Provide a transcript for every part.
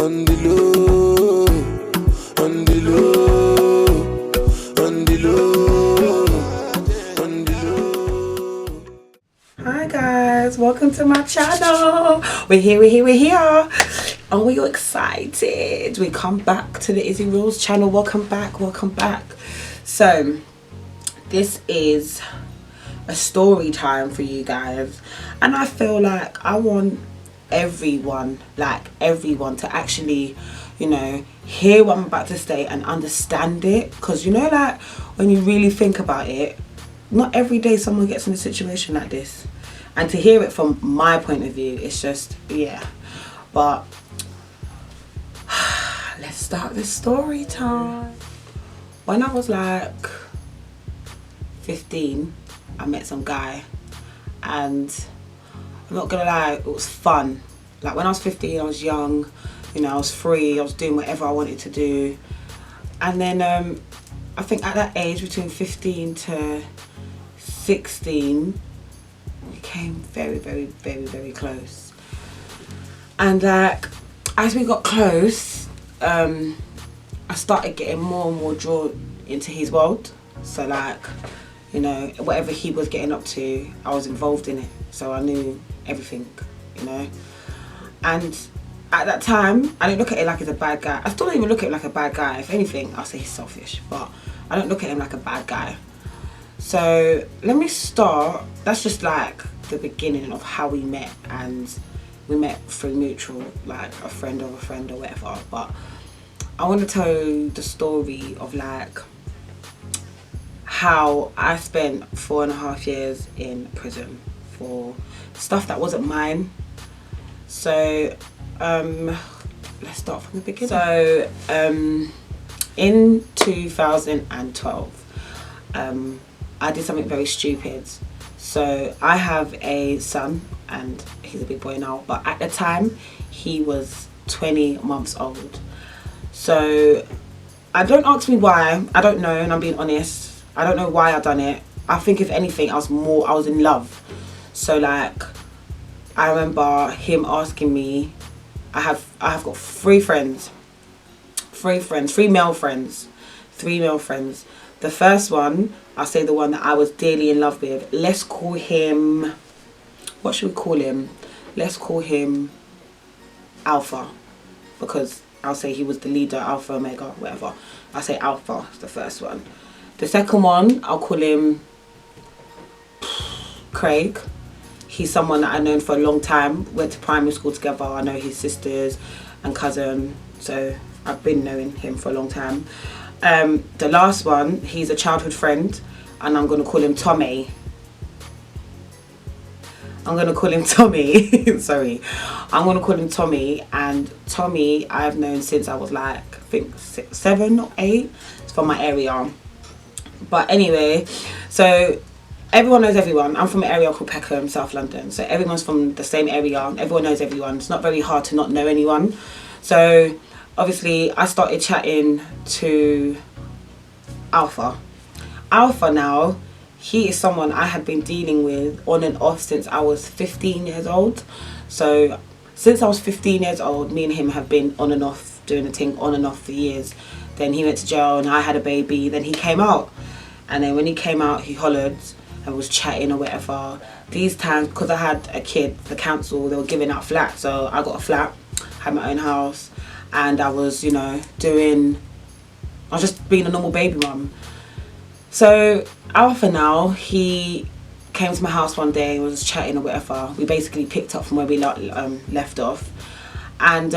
on the low, on the low, on the low, on the low. Hi guys, welcome to my channel. We're here. Are you excited? We come back to the Izzy Realsss channel. Welcome back. So this is a story time for you guys, and I feel like I want everyone to actually, you know, hear what I'm about to say and understand it, because you know, like when you really think about it, not every day someone gets in a situation like this, and to hear it from my point of view, it's just, yeah. But let's start this story time. When I was like 15, I met some guy, and I'm not gonna lie, it was fun. Like when I was 15, I was young, you know, I was free, I was doing whatever I wanted to do. And then I think at that age, between 15 to 16, we became very close. And like as we got close, I started getting more and more drawn into his world. So like, you know, whatever he was getting up to, I was involved in it, so I knew everything, you know. And at that time, I didn't look at it like he's a bad guy. I still don't even look at him like a bad guy. If anything, I'll say he's selfish, but I don't look at him like a bad guy. So let me start. That's just like the beginning of how we met, and we met through mutual, like a friend of a friend or whatever. But I want to tell you the story of like how I spent 4.5 years in prison for stuff that wasn't mine. So let's start from the beginning. So in 2012, I did something very stupid. So I have a son, and he's a big boy now, but at the time he was 20 months old. So I don't ask me why, I don't know, and I'm being honest. I don't know why I done it. I think if anything, I was in love. So like, I remember him asking me, I have got three male friends. The first one, I'll say the one that I was dearly in love with. Let's call him, what should we call him? Let's call him Alpha, because I'll say he was the leader, Alpha, Omega, whatever. I'll say Alpha is the first one. The second one, I'll call him Craig. He's someone that I've known for a long time. Went to primary school together. I know his sisters and cousin, so I've been knowing him for a long time. The last one, he's a childhood friend, and I'm going to call him Tommy. Sorry. I'm going to call him Tommy, and Tommy I've known since I was like, I think 7 or 8. It's from my area. But anyway, so everyone knows everyone. I'm from an area called Peckham, South London. So everyone's from the same area. Everyone knows everyone. It's not very hard to not know anyone. So obviously I started chatting to Alpha. Alpha now, he is someone I had been dealing with on and off since I was 15 years old. So since I was 15 years old, me and him have been on and off, doing a thing on and off for years. Then he went to jail and I had a baby. Then he came out. And then when he came out, he hollered and was chatting or whatever. These times, because I had a kid, the council, they were giving out flats. So I got a flat, had my own house, and I was, you know, I was just being a normal baby mum. So Alpha now, he came to my house one day and was chatting or whatever. We basically picked up from where we left off. And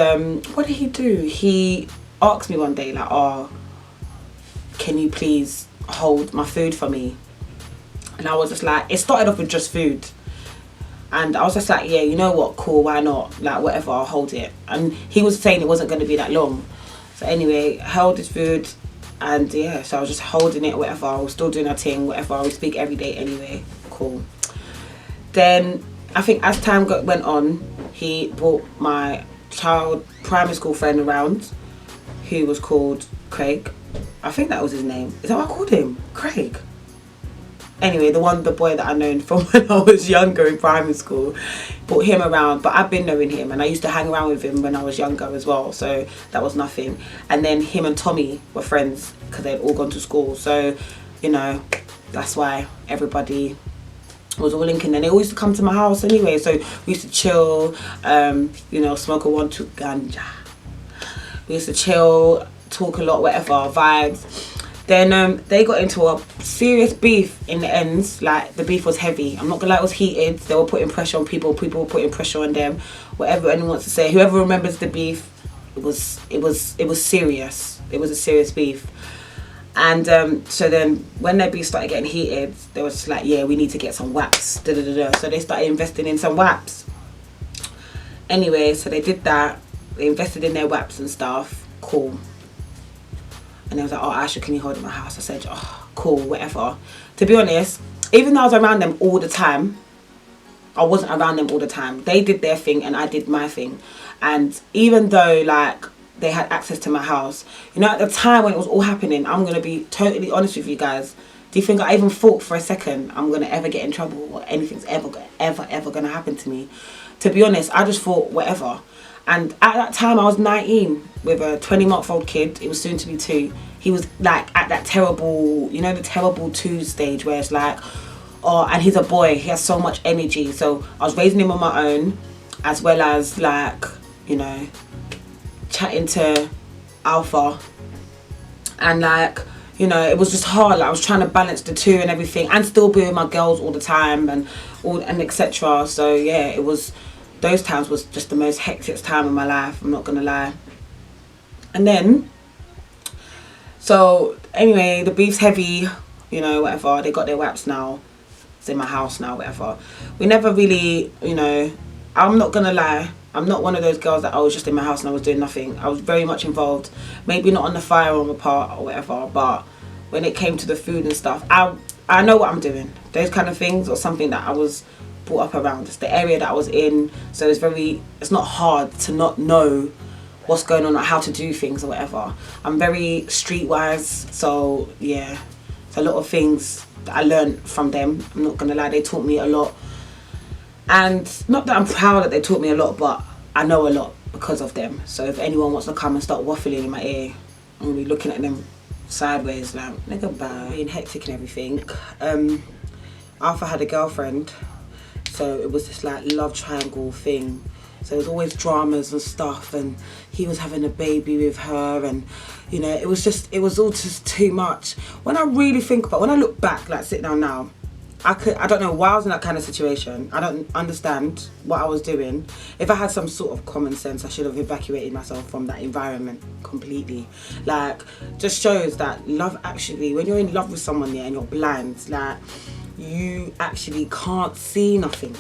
what did he do? He asked me one day, like, oh, can you please hold my food for me? And I was just like, it started off with just food, and I was just like, yeah, you know what, cool, why not, like whatever, I'll hold it. And he was saying it wasn't going to be that long. So anyway, held his food, and yeah, so I was just holding it, whatever. I was still doing our thing, whatever. We speak every day anyway, cool. Then I think as time went on, he brought my child primary school friend around, who was called Craig. I think that was his name. Is that what I called him? Craig. Anyway, the boy that I known from when I was younger in primary school. brought him around, but I've been knowing him and I used to hang around with him when I was younger as well, so that was nothing. And then him and Tommy were friends because they'd all gone to school, so you know, that's why everybody was all linking. And they all used to come to my house anyway, so we used to chill, you know, smoke a 1-2 ganja. We used to chill, talk a lot, whatever, vibes. Then they got into a serious beef in the end. Like, the beef was heavy. I'm not gonna lie, it was heated. They were putting pressure on people. People were putting pressure on them. Whatever anyone wants to say. Whoever remembers the beef, it was serious. It was a serious beef. And so then when their beef started getting heated, they were just like, yeah, we need to get some wax. Da, da, da, da. So they started investing in some wax. Anyway, so they did that. They invested in their wax and stuff. Cool. And they was like, oh, Asha, can you hold it in my house? I said, oh, cool, whatever. To be honest, even though I was around them all the time, I wasn't around them all the time. They did their thing and I did my thing. And even though, like, they had access to my house, you know, at the time when it was all happening, I'm going to be totally honest with you guys. Do you think I even thought for a second I'm going to ever get in trouble or anything's ever going to happen to me? To be honest, I just thought, whatever. And at that time, I was 19 with a 20-month-old kid. It was soon to be 2. He was like at that terrible, you know, the terrible 2 stage where it's like, oh, and he's a boy. He has so much energy. So I was raising him on my own, as well as, like, you know, chatting to Alpha. And, like, you know, it was just hard. Like, I was trying to balance the 2 and everything, and still be with my girls all the time and etc. So yeah, it was. Those times was just the most hectic time of my life, I'm not gonna lie. And then, so anyway, the beef's heavy, you know, whatever. They got their waps now. It's in my house now, whatever. We never really, you know, I'm not gonna lie, I'm not one of those girls that I was just in my house and I was doing nothing. I was very much involved. Maybe not on the firearm part or whatever, but when it came to the food and stuff, I know what I'm doing. Those kind of things, or something that I was brought up around. It's the area that I was in, so it's not hard to not know what's going on or how to do things or whatever. I'm very streetwise, so yeah, it's a lot of things that I learned from them. I'm not gonna lie, they taught me a lot. And not that I'm proud that they taught me a lot, but I know a lot because of them. So if anyone wants to come and start waffling in my ear, I'm gonna be looking at them sideways like, nigga, bye. Being hectic and everything. Alpha had a girlfriend, so it was this like love triangle thing. So there was always dramas and stuff, and he was having a baby with her, and you know, it was all just too much. When I really think about, when I look back, like sit down now, I don't know why I was in that kind of situation. I don't understand what I was doing. If I had some sort of common sense, I should have evacuated myself from that environment completely. Like, just shows that love actually, when you're in love with someone, yeah, and you're blind, like, you actually can't see nothing.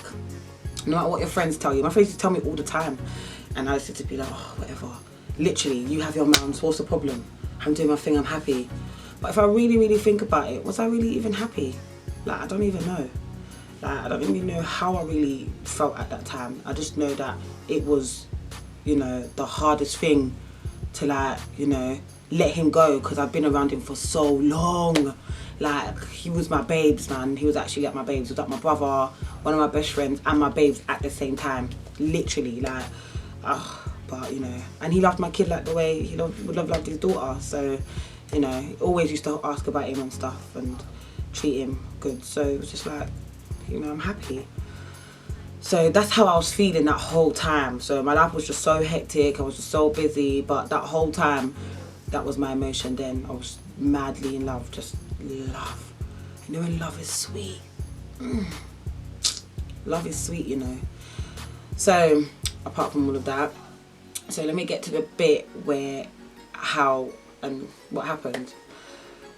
No matter what your friends tell you. My friends used to tell me all the time, and I used to be like, oh, whatever. Literally, you have your mouths, what's the problem? I'm doing my thing, I'm happy. But if I really, really think about it, was I really even happy? Like, I don't even know. Like, I don't even know how I really felt at that time. I just know that it was, you know, the hardest thing to, like, you know, let him go, because I've been around him for so long. Like, he was my babes, man. He was actually like my babes. He was like my brother, one of my best friends, and my babes at the same time. Literally, like, but, you know. And he loved my kid like the way he would have loved his daughter. So, you know, he always used to ask about him and stuff and treat him good. So it was just like, you know, I'm happy. So that's how I was feeling that whole time. So my life was just so hectic. I was just so busy. But that whole time, that was my emotion then. I was madly in love. Just love. You know, and love is sweet. Love is sweet, you know. So apart from all of that, so let me get to the bit where how and what happened.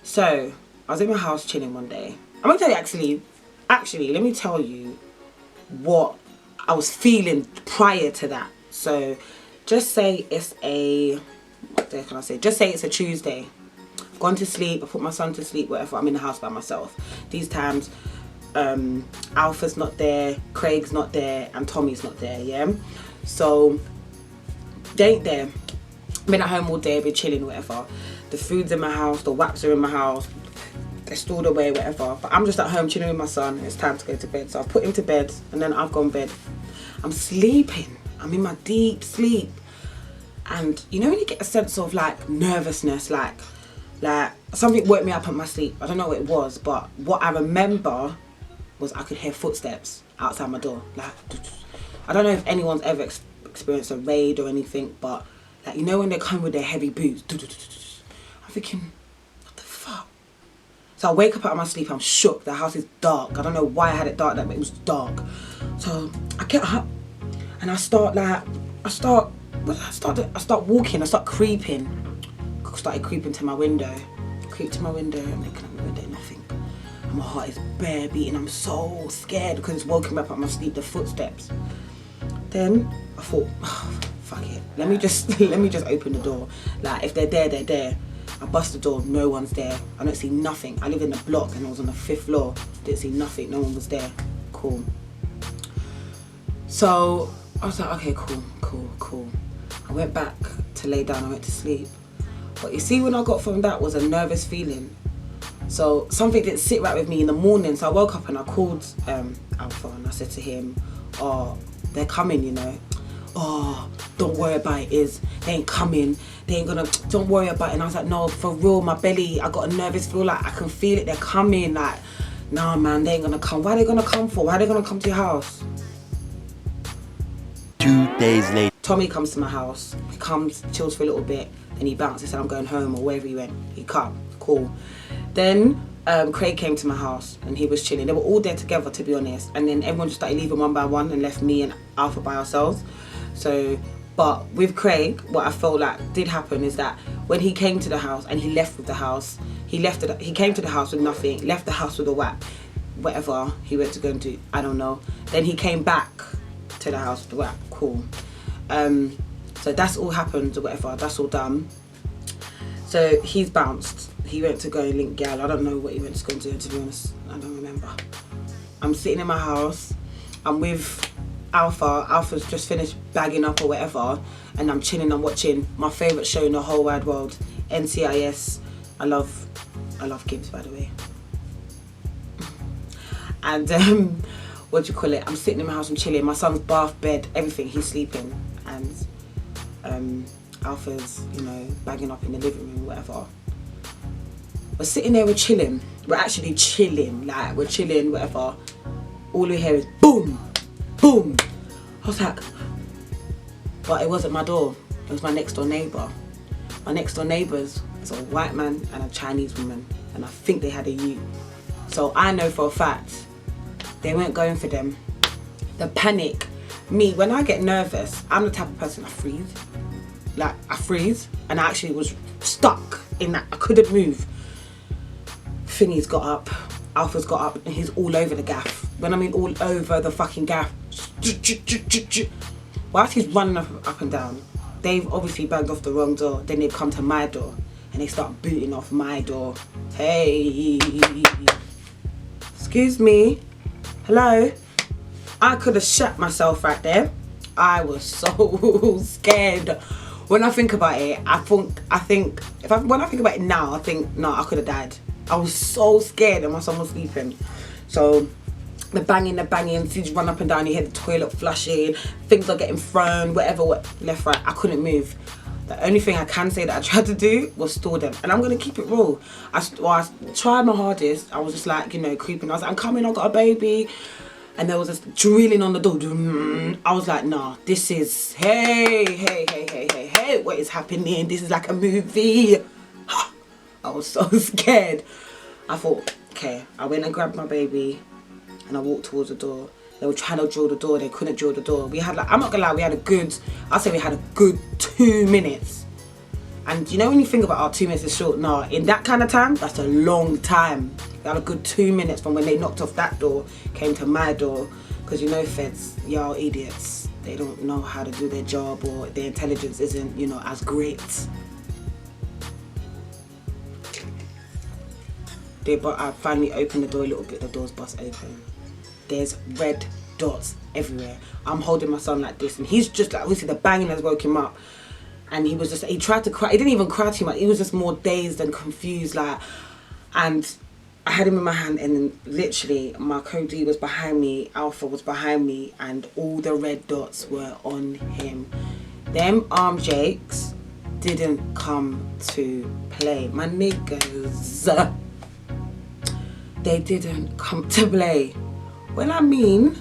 So I was in my house chilling one day. I'm gonna tell you actually let me tell you what I was feeling prior to that. So just say it's a, what day can I say? Just say it's a Tuesday. I've gone to sleep, I put my son to sleep, whatever. I'm in the house by myself. These times, Alpha's not there, Craig's not there, and Tommy's not there, yeah? So they ain't there. Been at home all day, been chilling, whatever. The food's in my house, the waps are in my house, they're stored away, whatever. But I'm just at home chilling with my son. It's time to go to bed. So I've put him to bed, and then I've gone to bed. I'm sleeping. I'm in my deep sleep. And you know when you get a sense of like nervousness, like something woke me up in my sleep. I don't know what it was, but what I remember was I could hear footsteps outside my door. Like, I don't know if anyone's ever experienced a raid or anything, but like, you know when they come with their heavy boots. I'm thinking, what the fuck? So I wake up out of my sleep, I'm shook. The house is dark. I don't know why I had it dark, but it was dark. So I get up and I start walking, I start creeping. I started creeping to my window. Creep to my window, I'm looking at my window, nothing. And my heart is bare beating. I'm so scared because it's woken me up out of my sleep, the footsteps. Then I thought, oh, fuck it. Let me just open the door. Like, if they're there, they're there. I bust the door, no one's there. I don't see nothing. I live in a block and I was on the 5th floor. Didn't see nothing, no one was there. Cool. So I was like, okay, cool. I went back to lay down, I went to sleep. But you see, when I got from that was a nervous feeling. So something didn't sit right with me in the morning. So I woke up and I called Alpha and I said to him, oh, they're coming, you know. Oh, don't worry about it, Iz. They ain't coming. They ain't gonna, don't worry about it. And I was like, no, for real, my belly, I got a nervous feel, like I can feel it, they're coming. Like, nah, man, they ain't gonna come. Why are they gonna come for? Why are they gonna come to your house? 2 days later. Tommy comes to my house. He comes, chills for a little bit, then he bounced. He said, I'm going home, or wherever he went. He come, cool. Then Craig came to my house and he was chilling. They were all there together, to be honest. And then everyone just started leaving one by one and left me and Alpha by ourselves. So, but with Craig, what I felt like did happen is that when he came to the house and he left with the house, he came to the house with nothing, left the house with a whap, whatever he went to go and do, I don't know. Then he came back to the house with the whap, cool. So that's all happened or whatever, that's all done. So he's bounced. He went to go and link gal. I don't know what he went to go and do, to be honest. I don't remember. I'm sitting in my house. I'm with Alpha. Alpha's just finished bagging up or whatever. And I'm chilling, I'm watching my favourite show in the whole wide world, NCIS. I love Gibbs, by the way. And what do you call it? I'm sitting in my house, I'm chilling. My son's bath, bed, everything, he's sleeping. And Alpha's, you know, bagging up in the living room, whatever. We're sitting there, we're chilling. We're actually chilling, like, we're chilling, whatever. All we hear is boom, boom. I was like, but it wasn't my door. It was my next door neighbour. My next door neighbours is a white man and a Chinese woman. And I think they had a ute. So I know for a fact, they weren't going for them. The panic. Me, when I get nervous, I'm the type of person I freeze. Like, I freeze. And I actually was stuck in that. I couldn't move. Thingy's got up. Alpha's got up and he's all over the gaff. When I mean all over the fucking gaff. Whilst he's running up and down, they've obviously banged off the wrong door. Then they've come to my door and they start booting off my door. Hey. Excuse me. Hello. I could have shot myself right there. I was so scared. When I think about it, when I think about it now, I think, no, I could have died. I was so scared and my son was sleeping. So the banging, you run up and down, you hear the toilet flushing, things are getting thrown, whatever, left, right. I couldn't move. The only thing I can say that I tried to do was store them. And I'm going to keep it real. I tried my hardest. I was just like, you know, creeping. I was like, I'm coming, I've got a baby. And there was this drilling on the door. I was like, nah, this is, hey, what is happening? This is like a movie. I was so scared. I thought, okay, I went and grabbed my baby and I walked towards the door. They were trying to drill the door, they couldn't drill the door. We had like, I'm not gonna lie, we had a good 2 minutes. And you know when you think about, 2 minutes is short, no, in that kind of time, that's a long time. We had a good 2 minutes from when they knocked off that door, came to my door. Because you know feds, y'all idiots. They don't know how to do their job or their intelligence isn't, you know, as great. But I finally opened the door a little bit, the door's bust open. There's red dots everywhere. I'm holding my son like this and he's just like, obviously the banging has woke him up. And he was tried to cry, he didn't even cry too much, he was just more dazed and confused, like, and I had him in my hand, and then literally my Cody was behind me, Alpha was behind me, and all the red dots were on him. Them arm jakes didn't come to play. My niggas, they didn't come to play. When I mean,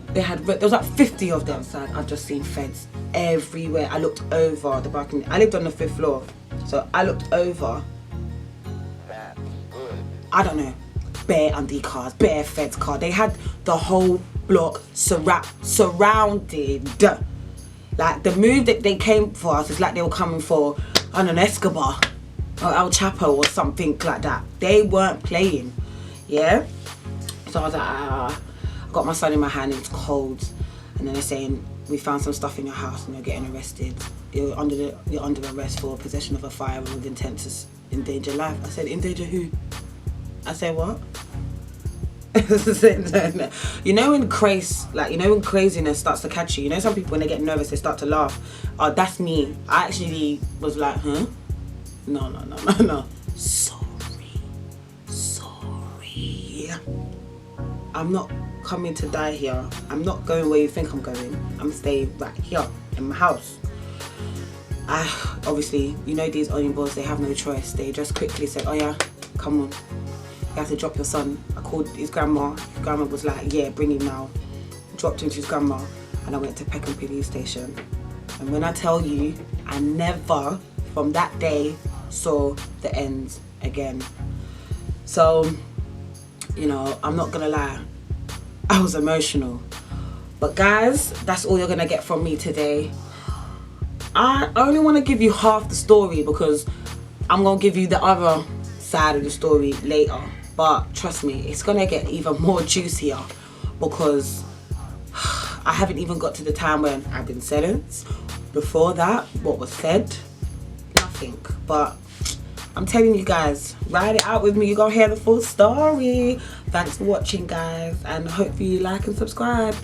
there was like 50 of them. So I've just seen feds everywhere. I looked over the balcony. I lived on the 5th floor, so I looked over. I don't know, bare Undie cars, bare feds car. They had the whole block surrounded. Like, the move that they came for us is like they were coming for, I don't know, Escobar or El Chapo or something like that. They weren't playing, yeah? So I was like, I got my son in my hand, it's cold. And then they're saying, we found some stuff in your house and you're getting arrested. You're under arrest for possession of a firearm with intent to endanger life. I said, endanger who? I said, what? You know when when craziness starts to catch you, you know some people when they get nervous they start to laugh. Oh, that's me. I actually was like, huh? No. Sorry. I'm not coming to die here. I'm not going where you think I'm going. I'm staying right here in my house. Obviously, you know these onion boys, they have no choice. They just quickly said, oh yeah, come on. You have to drop your son. I called his grandma. His grandma was like, yeah, bring him now. Dropped him to his grandma, and I went to Peckham Police Station. And when I tell you, I never, from that day, saw the end again. So, you know, I'm not gonna lie, I was emotional. But guys, that's all you're gonna get from me today. I only want to give you half the story because I'm gonna give you the other side of the story later. But trust me, it's gonna get even more juicier because I haven't even got to the time when I've been sentenced. Before that, what was said, nothing. But I'm telling you guys, ride it out with me, you're gonna hear the full story. Thanks for watching, guys, and hopefully you like and subscribe.